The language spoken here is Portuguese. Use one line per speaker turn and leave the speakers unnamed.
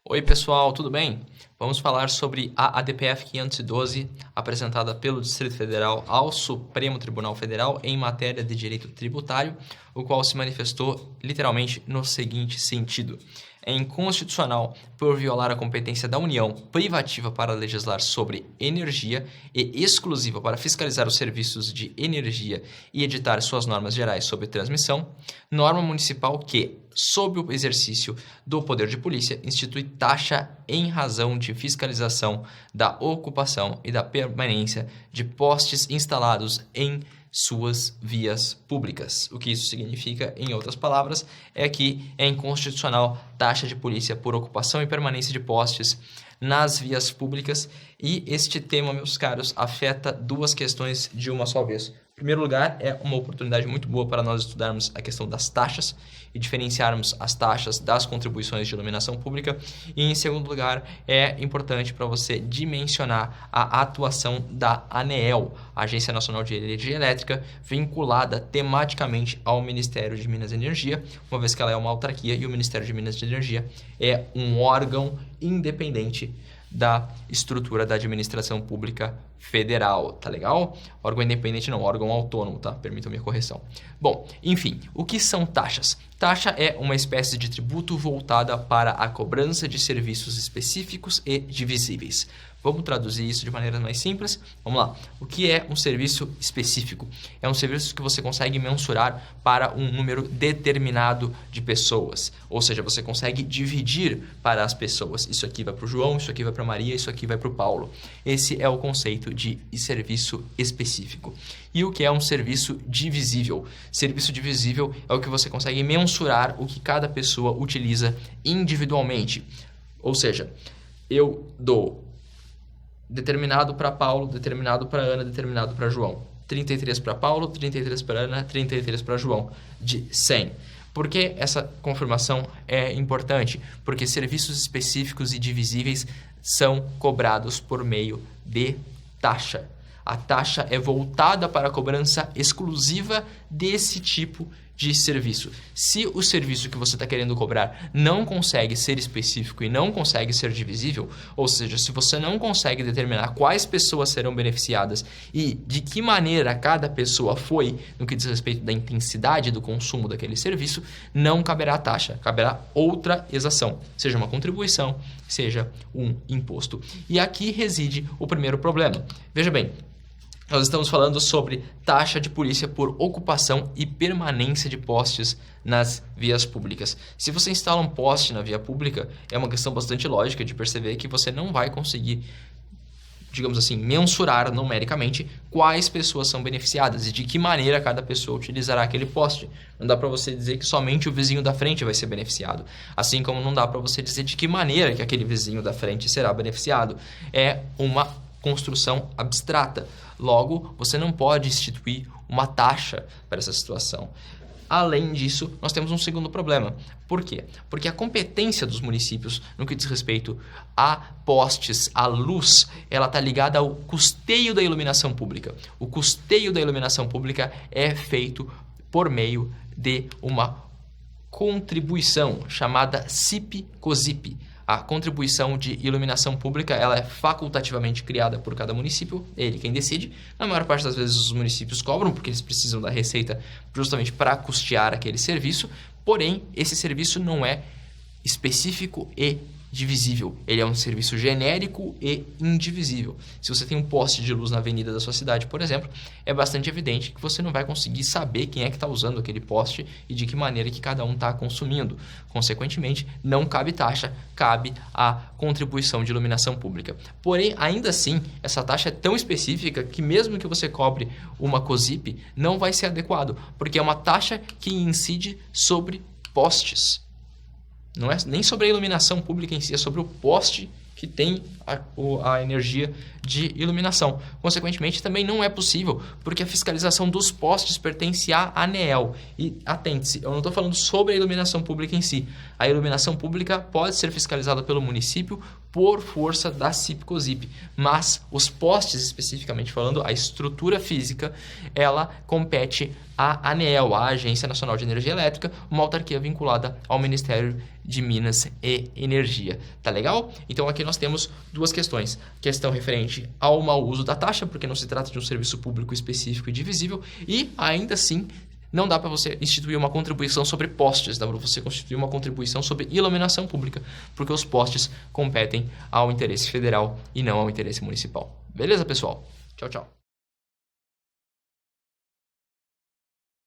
Oi pessoal, tudo bem? Vamos falar sobre a ADPF 512, apresentada pelo Distrito Federal ao Supremo Tribunal Federal em matéria de direito tributário, o qual se manifestou literalmente no seguinte sentido: é inconstitucional por violar a competência da União privativa para legislar sobre energia e exclusiva para fiscalizar os serviços de energia e editar suas normas gerais sobre transmissão, norma municipal que, sob o exercício do poder de polícia, institui taxa em razão de fiscalização da ocupação e da permanência de postes instalados em suas vias públicas. O que isso significa, em outras palavras, é que é inconstitucional taxa de polícia por ocupação e permanência de postes nas vias públicas, e este tema, meus caros, afeta duas questões de uma só vez. Em primeiro lugar, é uma oportunidade muito boa para nós estudarmos a questão das taxas e diferenciarmos as taxas das contribuições de iluminação pública. E, em segundo lugar, é importante para você dimensionar a atuação da ANEEL, Agência Nacional de Energia Elétrica, vinculada tematicamente ao Ministério de Minas e Energia, uma vez que ela é uma autarquia e o Ministério de Minas e Energia é um órgão independente da estrutura da administração pública federal, tá legal? Órgão independente não, órgão autônomo, tá? Permitam-me a correção. Bom, enfim, o que são taxas? Taxa é uma espécie de tributo voltada para a cobrança de serviços específicos e divisíveis. Vamos traduzir isso de maneira mais simples? Vamos lá. O que é um serviço específico? É um serviço que você consegue mensurar para um número determinado de pessoas. Ou seja, você consegue dividir para as pessoas. Isso aqui vai para o João, isso aqui vai para a Maria, isso aqui vai para o Paulo. Esse é o conceito de serviço específico. E o que é um serviço divisível? Serviço divisível é o que você consegue mensurar o que cada pessoa utiliza individualmente. Ou seja, eu dou determinado para Paulo, determinado para Ana, determinado para João. 33 para Paulo, 33 para Ana, 33 para João, de 100. Por que essa confirmação é importante? Porque serviços específicos e divisíveis são cobrados por meio de taxa. A taxa é voltada para a cobrança exclusiva desse tipo de serviço. Se o serviço que você está querendo cobrar não consegue ser específico e não consegue ser divisível, ou seja, se você não consegue determinar quais pessoas serão beneficiadas e de que maneira cada pessoa foi no que diz respeito da intensidade do consumo daquele serviço, não caberá taxa, caberá outra exação, seja uma contribuição, seja um imposto. E aqui reside o primeiro problema. Veja bem, nós estamos falando sobre taxa de polícia por ocupação e permanência de postes nas vias públicas. Se você instala um poste na via pública, é uma questão bastante lógica de perceber que você não vai conseguir, digamos assim, mensurar numericamente quais pessoas são beneficiadas e de que maneira cada pessoa utilizará aquele poste. Não dá para você dizer que somente o vizinho da frente vai ser beneficiado, assim como não dá para você dizer de que maneira que aquele vizinho da frente será beneficiado. É uma construção abstrata. Logo, você não pode instituir uma taxa para essa situação. Além disso, nós temos um segundo problema. Por quê? Porque a competência dos municípios no que diz respeito a postes, a luz, ela está ligada ao custeio da iluminação pública. O custeio da iluminação pública é feito por meio de uma contribuição chamada CIP-COSIP. A contribuição de iluminação pública, ela é facultativamente criada por cada município, ele quem decide. Na maior parte das vezes os municípios cobram, porque eles precisam da receita justamente para custear aquele serviço, porém, esse serviço não é específico e divisível. Ele é um serviço genérico e indivisível. Se você tem um poste de luz na avenida da sua cidade, por exemplo, é bastante evidente que você não vai conseguir saber quem é que está usando aquele poste e de que maneira que cada um está consumindo. Consequentemente, não cabe taxa, cabe a contribuição de iluminação pública. Porém, ainda assim, essa taxa é tão específica que mesmo que você cobre uma COSIP, não vai ser adequado, porque é uma taxa que incide sobre postes. Não é nem sobre a iluminação pública em si, é sobre o poste que tem a energia de iluminação. Consequentemente, também não é possível, porque a fiscalização dos postes pertence à ANEEL. E atente-se, eu não estou falando sobre a iluminação pública em si. A iluminação pública pode ser fiscalizada pelo município por força da CIP-COSIP, mas os postes, especificamente falando, a estrutura física, ela compete à ANEEL, a Agência Nacional de Energia Elétrica, uma autarquia vinculada ao Ministério de Minas e Energia. Tá legal? Então aqui nós temos duas questões. Questão referente ao mau uso da taxa, porque não se trata de um serviço público específico e divisível, e ainda assim não dá para você instituir uma contribuição sobre postes, dá para você constituir uma contribuição sobre iluminação pública, porque os postes competem ao interesse federal e não ao interesse municipal. Beleza, pessoal? Tchau, tchau.